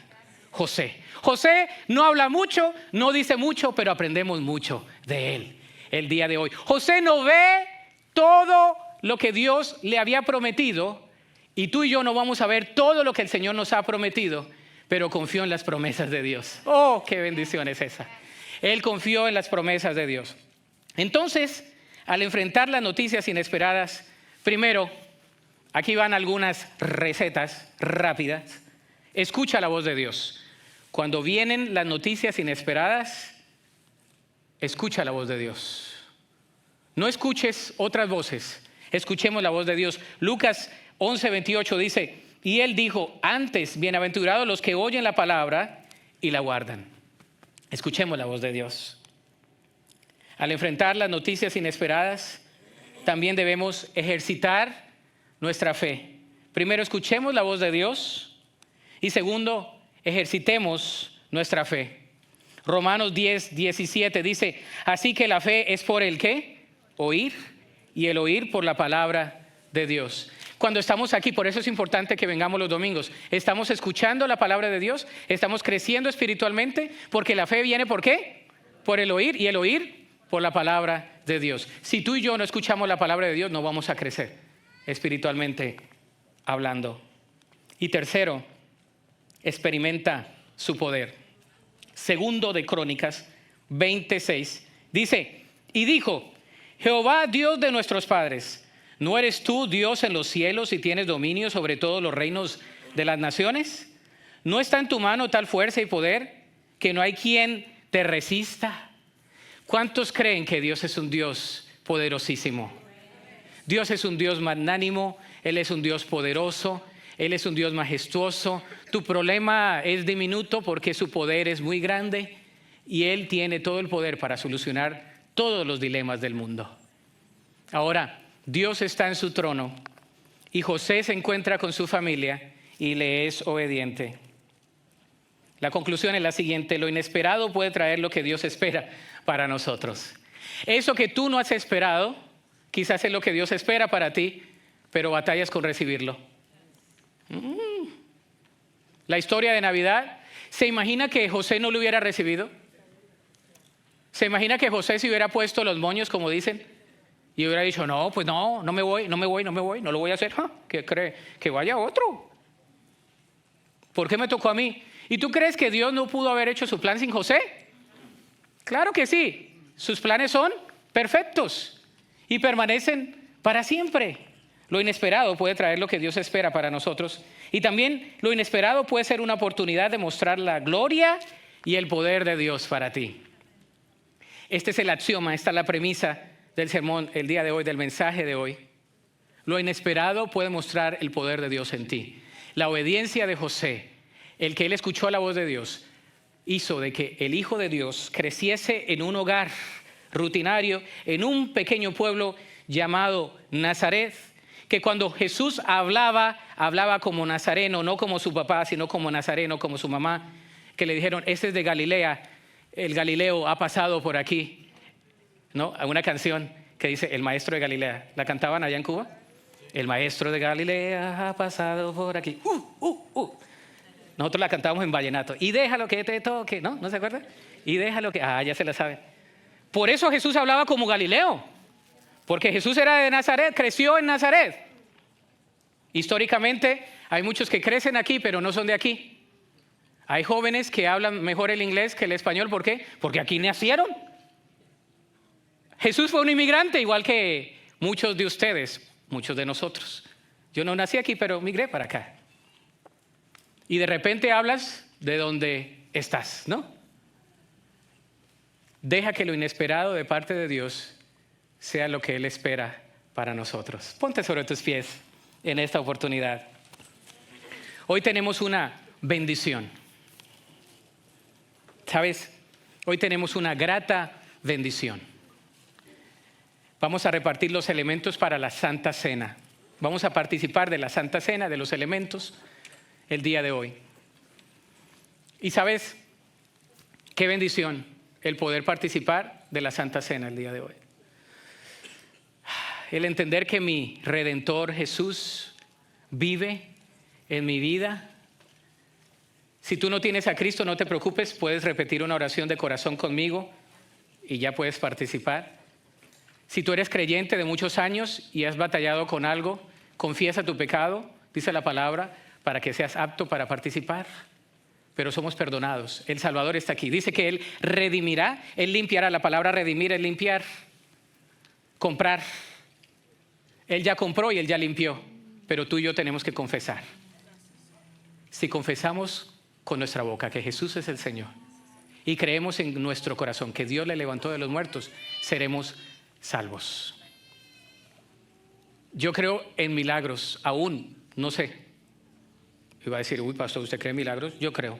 José. José no habla mucho, no dice mucho, pero aprendemos mucho de él el día de hoy. José no ve todo lo que Dios le había prometido y tú y yo no vamos a ver todo lo que el Señor nos ha prometido, pero confió en las promesas de Dios. ¡Oh, qué bendición es esa! Él confió en las promesas de Dios. Entonces, al enfrentar las noticias inesperadas, primero, aquí van algunas recetas rápidas. Escucha la voz de Dios. Cuando vienen las noticias inesperadas, escucha la voz de Dios. No escuches otras voces, escuchemos la voz de Dios. Lucas 11:28 dice, y él dijo, antes, bienaventurados los que oyen la palabra y la guardan. Escuchemos la voz de Dios. Al enfrentar las noticias inesperadas, también debemos ejercitar nuestra fe. Primero, escuchemos la voz de Dios y segundo, ejercitemos nuestra fe. Romanos 10:17 dice, así que la fe es por el ¿qué? Oír, y el oír por la palabra de Dios. Cuando estamos aquí, por eso es importante que vengamos los domingos. Estamos escuchando la palabra de Dios, estamos creciendo espiritualmente, porque la fe viene ¿por qué? Por el oír, y el oír por la palabra de Dios. Si tú y yo no escuchamos la palabra de Dios, no vamos a crecer espiritualmente hablando. Y tercero, experimenta su poder. Segundo de Crónicas 26 dice, y dijo, Jehová Dios de nuestros padres, ¿no eres tú Dios en los cielos y tienes dominio sobre todos los reinos de las naciones? ¿No está en tu mano tal fuerza y poder que no hay quien te resista? ¿Cuántos creen que Dios es un Dios poderosísimo? Dios es un Dios magnánimo, Él es un Dios poderoso, Él es un Dios majestuoso. Tu problema es diminuto porque su poder es muy grande y Él tiene todo el poder para solucionar todos los dilemas del mundo. Ahora, Dios está en su trono y José se encuentra con su familia y le es obediente. La conclusión es la siguiente: lo inesperado puede traer lo que Dios espera para nosotros. Eso que tú no has esperado, quizás es lo que Dios espera para ti, pero batallas con recibirlo. La historia de Navidad, ¿se imagina que José no lo hubiera recibido? ¿Se imagina que José se hubiera puesto los moños, como dicen, y hubiera dicho, no, pues no me voy, no lo voy a hacer? ¿Qué cree? Que vaya otro. ¿Por qué me tocó a mí? ¿Y tú crees que Dios no pudo haber hecho su plan sin José? Claro que sí. Sus planes son perfectos y permanecen para siempre. Lo inesperado puede traer lo que Dios espera para nosotros. Y también lo inesperado puede ser una oportunidad de mostrar la gloria y el poder de Dios para ti. Este es el axioma, esta es la premisa del sermón el día de hoy, del mensaje de hoy. Lo inesperado puede mostrar el poder de Dios en ti. La obediencia de José, el que él escuchó la voz de Dios, hizo de que el Hijo de Dios creciese en un hogar rutinario, en un pequeño pueblo llamado Nazaret, que cuando Jesús hablaba como nazareno, no como su papá, sino como nazareno, como su mamá, que le dijeron, este es de Galilea, el Galileo ha pasado por aquí, ¿no? Hay una canción que dice, el maestro de Galilea, ¿la cantaban allá en Cuba? El maestro de Galilea ha pasado por aquí. Nosotros la cantábamos en vallenato. Y déjalo que te toque, ¿no? ¿No se acuerda? Y déjalo que... ya se la sabe. Por eso Jesús hablaba como Galileo. Porque Jesús era de Nazaret, creció en Nazaret. Históricamente hay muchos que crecen aquí, pero no son de aquí. Hay jóvenes que hablan mejor el inglés que el español. ¿Por qué? Porque aquí nacieron. Jesús fue un inmigrante, igual que muchos de ustedes, muchos de nosotros. Yo no nací aquí, pero migré para acá. Y de repente hablas de donde estás, ¿no? Deja que lo inesperado de parte de Dios sea lo que Él espera para nosotros. Ponte sobre tus pies en esta oportunidad. Hoy tenemos una bendición. ¿Sabes? Hoy tenemos una grata bendición. Vamos a repartir los elementos para la Santa Cena. Vamos a participar de la Santa Cena, de los elementos, el día de hoy. Y ¿sabes qué bendición el poder participar de la Santa Cena el día de hoy? el entender que mi Redentor Jesús vive en mi vida. Si tú no tienes a Cristo, no te preocupes, puedes repetir una oración de corazón conmigo y ya puedes participar. Si tú eres creyente de muchos años y has batallado con algo, confiesa tu pecado, dice la palabra, para que seas apto para participar. Pero somos perdonados. El Salvador está aquí. Dice que Él redimirá, Él limpiará. La palabra redimir es limpiar, comprar. Él ya compró y Él ya limpió, pero tú y yo tenemos que confesar. Si confesamos con nuestra boca que Jesús es el Señor y creemos en nuestro corazón que Dios le levantó de los muertos, seremos salvos. Yo creo en milagros, aún no sé. Iba a decir, uy, pastor, ¿usted cree en milagros? Yo creo.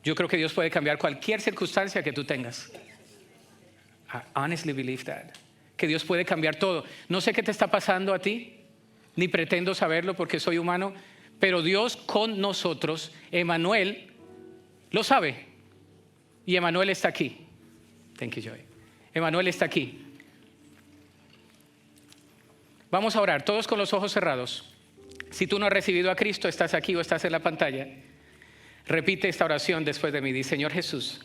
Yo creo que Dios puede cambiar cualquier circunstancia que tú tengas. I honestly believe that. Que Dios puede cambiar todo. No sé qué te está pasando a ti, ni pretendo saberlo porque soy humano, pero Dios con nosotros, Emmanuel, lo sabe. Y Emmanuel está aquí. Thank you, Joy. Emmanuel está aquí. Vamos a orar, todos con los ojos cerrados. Si tú no has recibido a Cristo, estás aquí o estás en la pantalla, repite esta oración después de mí. Dice, Señor Jesús,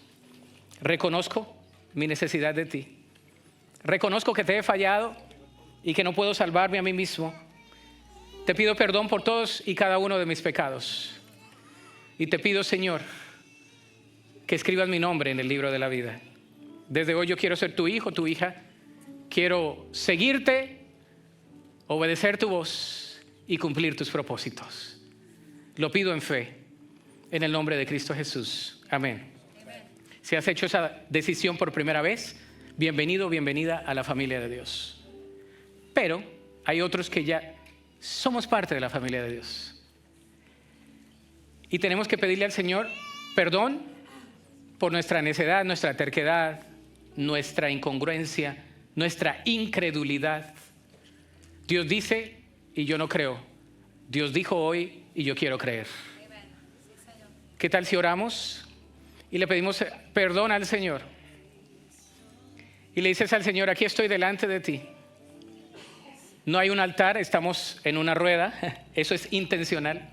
reconozco mi necesidad de ti. Reconozco que te he fallado y que no puedo salvarme a mí mismo. Te pido perdón por todos y cada uno de mis pecados. Y te pido, Señor, que escribas mi nombre en el libro de la vida. Desde hoy yo quiero ser tu hijo, tu hija. Quiero seguirte, obedecer tu voz y cumplir tus propósitos. Lo pido en fe, en el nombre de Cristo Jesús. Amén. Si has hecho esa decisión por primera vez, bienvenido, bienvenida a la familia de Dios. Pero hay otros que ya somos parte de la familia de Dios. Y tenemos que pedirle al Señor perdón por nuestra necedad, nuestra terquedad, nuestra incongruencia, nuestra incredulidad. Dios dice y yo no creo. Dios dijo hoy y yo quiero creer. ¿Qué tal si oramos y le pedimos perdón al Señor? Y le dices al Señor, aquí estoy delante de ti. No hay un altar, estamos en una rueda. Eso es intencional.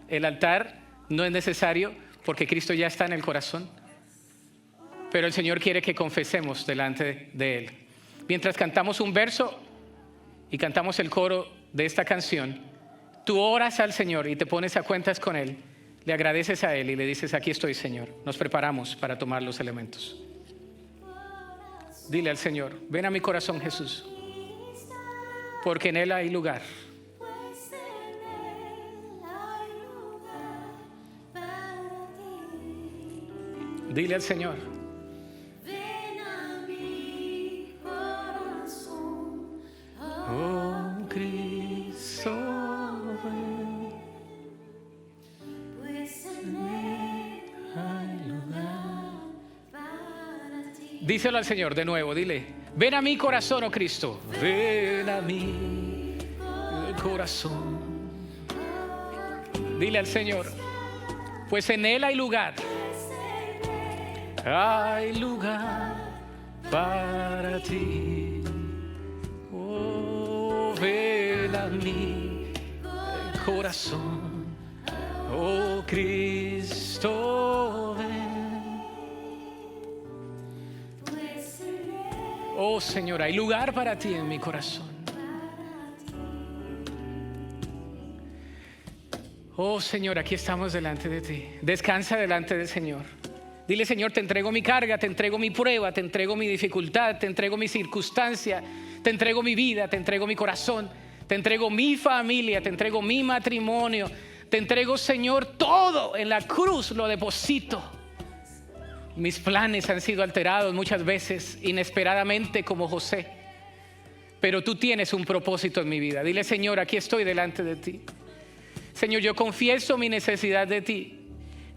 El altar no es necesario porque Cristo ya está en el corazón. Pero el Señor quiere que confesemos delante de Él. Mientras cantamos un verso y cantamos el coro de esta canción, tú oras al Señor y te pones a cuentas con Él, le agradeces a Él y le dices, aquí estoy, Señor. Nos preparamos para tomar los elementos. Dile al Señor, ven a mi corazón, Jesús, porque en Él hay lugar. Dile al Señor, oh Cristo, ven, pues en Él hay lugar para ti. Díselo al Señor de nuevo, dile, ven a mi corazón, oh Cristo, ven a mi corazón. Dile al Señor, pues en Él hay lugar para ti. Ven a mi corazón, oh Cristo, ven. Oh Señor, hay lugar para ti en mi corazón. Oh Señor, aquí estamos delante de ti. Descansa delante del Señor. Dile, Señor, te entrego mi carga, te entrego mi prueba, te entrego mi dificultad, te entrego mi circunstancia, te entrego mi vida, te entrego mi corazón, te entrego mi familia, te entrego mi matrimonio, te entrego, Señor, todo en la cruz lo deposito. Mis planes han sido alterados muchas veces, inesperadamente como José, pero tú tienes un propósito en mi vida. Dile, Señor, aquí estoy delante de ti. Señor, yo confieso mi necesidad de ti.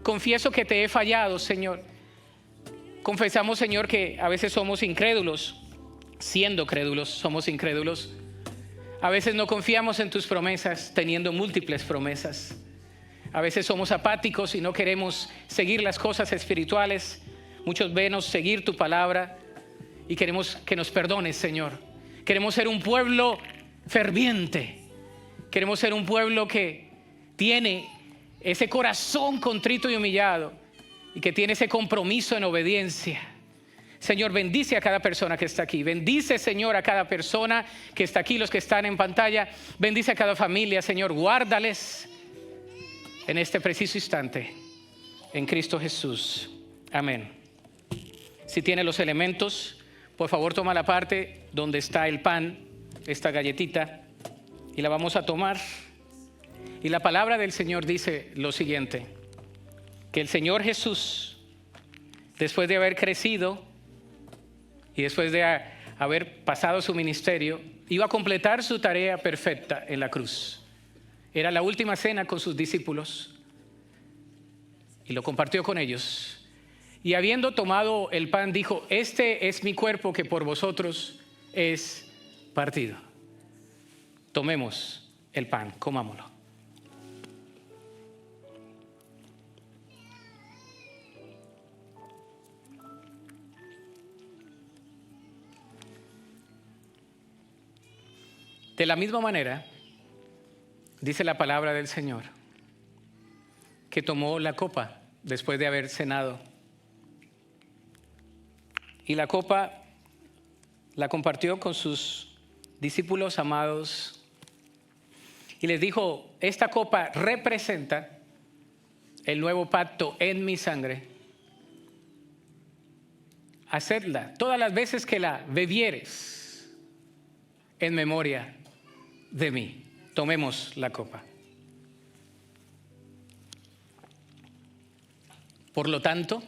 Confieso que te he fallado, Señor. Confesamos, Señor, que a veces somos incrédulos. Siendo crédulos, somos incrédulos. A veces no confiamos en tus promesas, teniendo múltiples promesas. A veces somos apáticos y no queremos seguir las cosas espirituales. Muchos menos seguir tu palabra. Y queremos que nos perdones, Señor. Queremos ser un pueblo ferviente. Queremos ser un pueblo que tiene ese corazón contrito y humillado y que tiene ese compromiso en obediencia. Señor, bendice a cada persona que está aquí. Bendice, Señor, a cada persona que está aquí, los que están en pantalla. Bendice a cada familia, Señor. Guárdales en este preciso instante. En Cristo Jesús. Amén. Si tiene los elementos, por favor toma la parte donde está el pan, esta galletita, y la vamos a tomar. Y la palabra del Señor dice lo siguiente: que el Señor Jesús, después de haber crecido y después de haber pasado su ministerio, iba a completar su tarea perfecta en la cruz. Era la última cena con sus discípulos y lo compartió con ellos. Y habiendo tomado el pan, dijo: este es mi cuerpo que por vosotros es partido. Tomemos el pan, comámoslo. De la misma manera, dice la palabra del Señor, que tomó la copa después de haber cenado. Y la copa la compartió con sus discípulos amados y les dijo: esta copa representa el nuevo pacto en mi sangre. Hacedla todas las veces que la bebieres en memoria de mí. Tomemos la copa. Por lo tanto,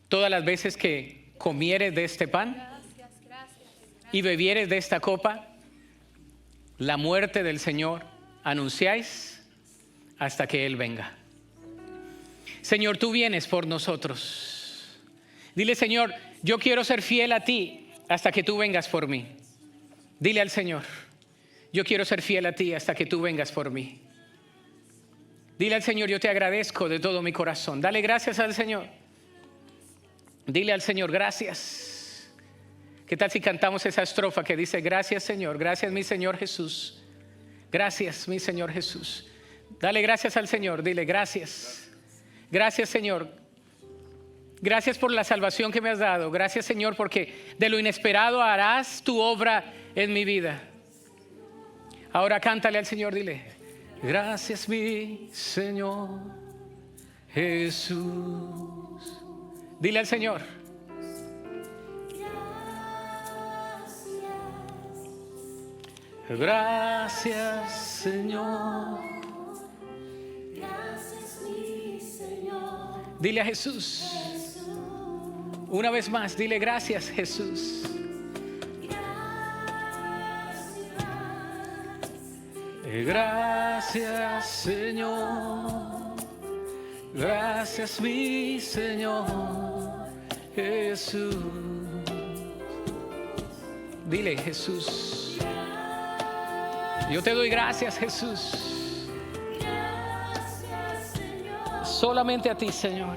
todas las veces que comieres de este pan y bebieres de esta copa, la muerte del Señor anunciáis hasta que Él venga. Señor, tú vienes por nosotros. Dile: Señor, yo quiero ser fiel a ti hasta que tú vengas por mí. Dile al Señor: yo quiero ser fiel a ti hasta que tú vengas por mí. Dile al Señor: yo te agradezco de todo mi corazón. Dale gracias al Señor. Dile al Señor: gracias. ¿Qué tal si cantamos esa estrofa que dice: gracias, Señor, gracias, mi Señor Jesús? Gracias, mi Señor Jesús. Dale gracias al Señor. Dile: gracias. Gracias, Señor. Gracias por la salvación que me has dado. Gracias, Señor, porque de lo inesperado harás tu obra en mi vida. Ahora cántale al Señor. Dile: gracias, mi Señor Jesús. Dile al Señor: gracias, Señor. Gracias, mi Señor. Dile a Jesús una vez más. Dile: gracias, Jesús. Gracias, Señor. Gracias, mi Señor Jesús. Dile: Jesús, yo te doy gracias, Jesús. Gracias, Señor. Solamente a ti, Señor.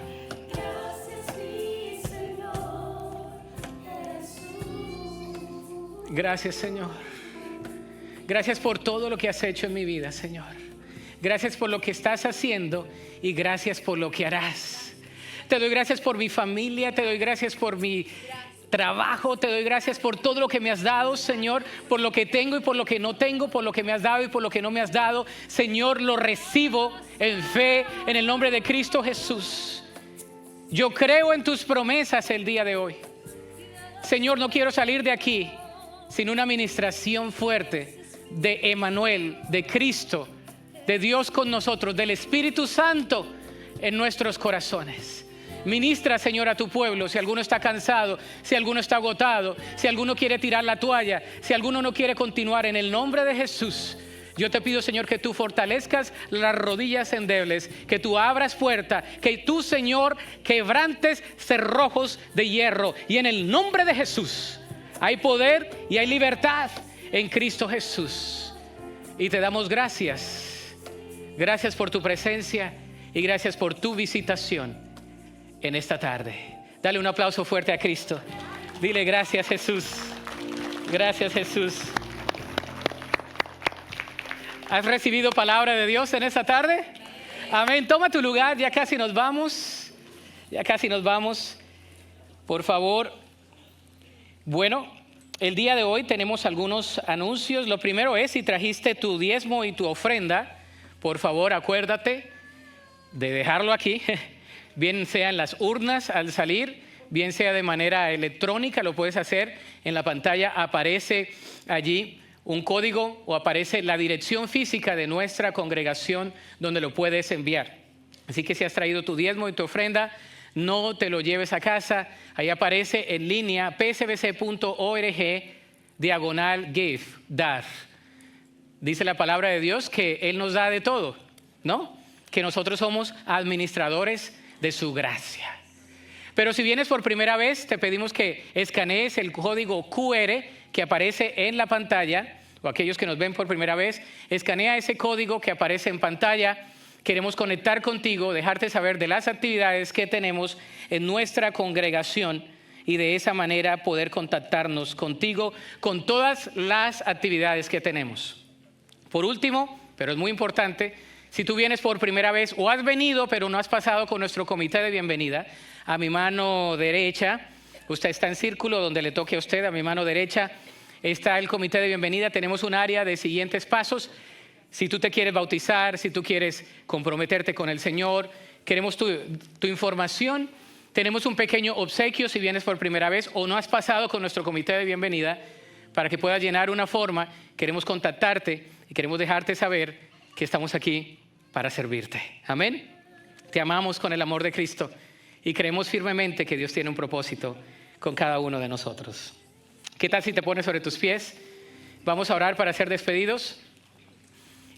Gracias, mi Señor Jesús. Gracias, Señor. Gracias por todo lo que has hecho en mi vida, Señor. Gracias por lo que estás haciendo y gracias por lo que harás. Te doy gracias por mi familia, te doy gracias por mi trabajo, te doy gracias por todo lo que me has dado, Señor, por lo que tengo y por lo que no tengo, por lo que me has dado y por lo que no me has dado. Señor, lo recibo en fe en el nombre de Cristo Jesús. Yo creo en tus promesas el día de hoy. Señor, no quiero salir de aquí sin una administración fuerte de Emmanuel, de Cristo, de Dios con nosotros, del Espíritu Santo en nuestros corazones. Ministra, Señor, a tu pueblo. Si alguno está cansado, si alguno está agotado, si alguno quiere tirar la toalla, si alguno no quiere continuar, en el nombre de Jesús, yo te pido, Señor, que tú fortalezcas las rodillas endebles, que tú abras puerta, que tú, Señor, quebrantes cerrojos de hierro. Y en el nombre de Jesús hay poder y hay libertad en Cristo Jesús. Y te damos gracias. Gracias por tu presencia y gracias por tu visitación en esta tarde. Dale un aplauso fuerte a Cristo. Dile: gracias, Jesús. Gracias, Jesús. ¿Has recibido palabra de Dios en esta tarde? Amén. Toma tu lugar, ya casi nos vamos. Ya casi nos vamos. Por favor. Bueno, el día de hoy tenemos algunos anuncios. Lo primero es, si trajiste tu diezmo y tu ofrenda, por favor acuérdate de dejarlo aquí. Bien sea en las urnas al salir, bien sea de manera electrónica, lo puedes hacer. En la pantalla aparece allí un código o aparece la dirección física de nuestra congregación donde lo puedes enviar. Así que si has traído tu diezmo y tu ofrenda, no te lo lleves a casa. Ahí aparece en línea psbc.org/give, dar. Dice la palabra de Dios que Él nos da de todo, ¿no? Que nosotros somos administradores de su gracia. Pero si vienes por primera vez, te pedimos que escanees el código QR que aparece en la pantalla, o aquellos que nos ven por primera vez, escanea ese código que aparece en pantalla. Queremos conectar contigo, dejarte saber de las actividades que tenemos en nuestra congregación y de esa manera poder contactarnos contigo con todas las actividades que tenemos. Por último, pero es muy importante, si tú vienes por primera vez o has venido pero no has pasado con nuestro comité de bienvenida, a mi mano derecha, usted está en círculo donde le toque a usted, a mi mano derecha está el comité de bienvenida. Tenemos un área de siguientes pasos. Si tú te quieres bautizar, si tú quieres comprometerte con el Señor, queremos tu información. Tenemos un pequeño obsequio si vienes por primera vez o no has pasado con nuestro comité de bienvenida, para que puedas llenar una forma. Queremos contactarte y queremos dejarte saber que estamos aquí para servirte. Amén. Te amamos con el amor de Cristo y creemos firmemente que Dios tiene un propósito con cada uno de nosotros. ¿Qué tal si te pones sobre tus pies? Vamos a orar para ser despedidos.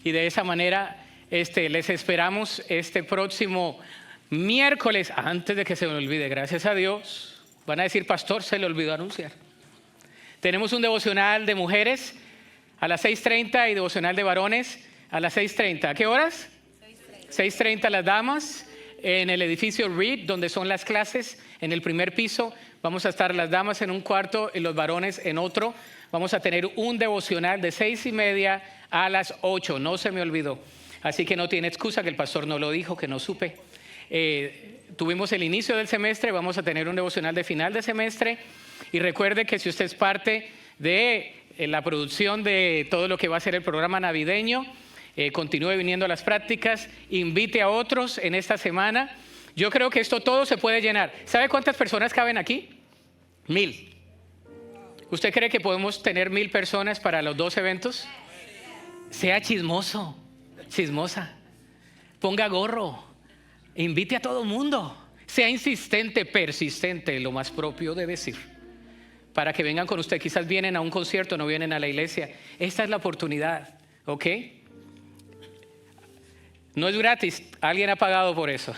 Y de esa manera les esperamos este próximo miércoles, antes de que se me olvide, gracias a Dios. Van a decir, pastor, se le olvidó anunciar. Tenemos un devocional de mujeres a las 6:30 y devocional de varones a las 6:30. ¿A qué horas? 6:30 las damas en el edificio Reed, donde son las clases, en el primer piso. Vamos a estar las damas en un cuarto y los varones en otro. Vamos a tener un devocional de 6:30 a las 8, no se me olvidó. Así que no tiene excusa que el pastor no lo dijo, que no supe. Tuvimos el inicio del semestre, vamos a tener un devocional de final de semestre. Y recuerde que si usted es parte de la producción de todo lo que va a ser el programa navideño, continúe viniendo a las prácticas, invite a otros en esta semana. Yo creo que esto todo se puede llenar. ¿Sabe cuántas personas caben aquí? 1000. ¿Usted cree que podemos tener 1000 personas para los 2 eventos? Sea chismoso, chismosa. Ponga gorro. Invite a todo el mundo. Sea insistente, persistente, lo más propio de decir. Para que vengan con usted. Quizás vienen a un concierto, no vienen a la iglesia. Esta es la oportunidad, ¿ok? No es gratis, alguien ha pagado por eso.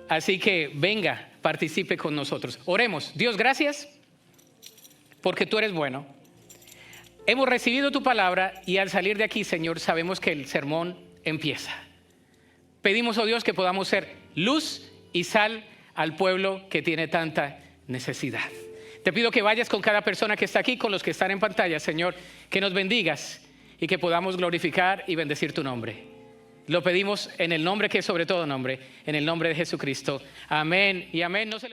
Así que venga, participe con nosotros. Oremos. Dios, gracias porque tú eres bueno. Hemos recibido tu palabra y al salir de aquí, Señor, sabemos que el sermón empieza. Pedimos, oh Dios, que podamos ser luz y sal al pueblo que tiene tanta necesidad. Te pido que vayas con cada persona que está aquí, con los que están en pantalla, Señor, que nos bendigas y que podamos glorificar y bendecir tu nombre. Lo pedimos en el nombre que es sobre todo nombre, en el nombre de Jesucristo. Amén y amén. No se le...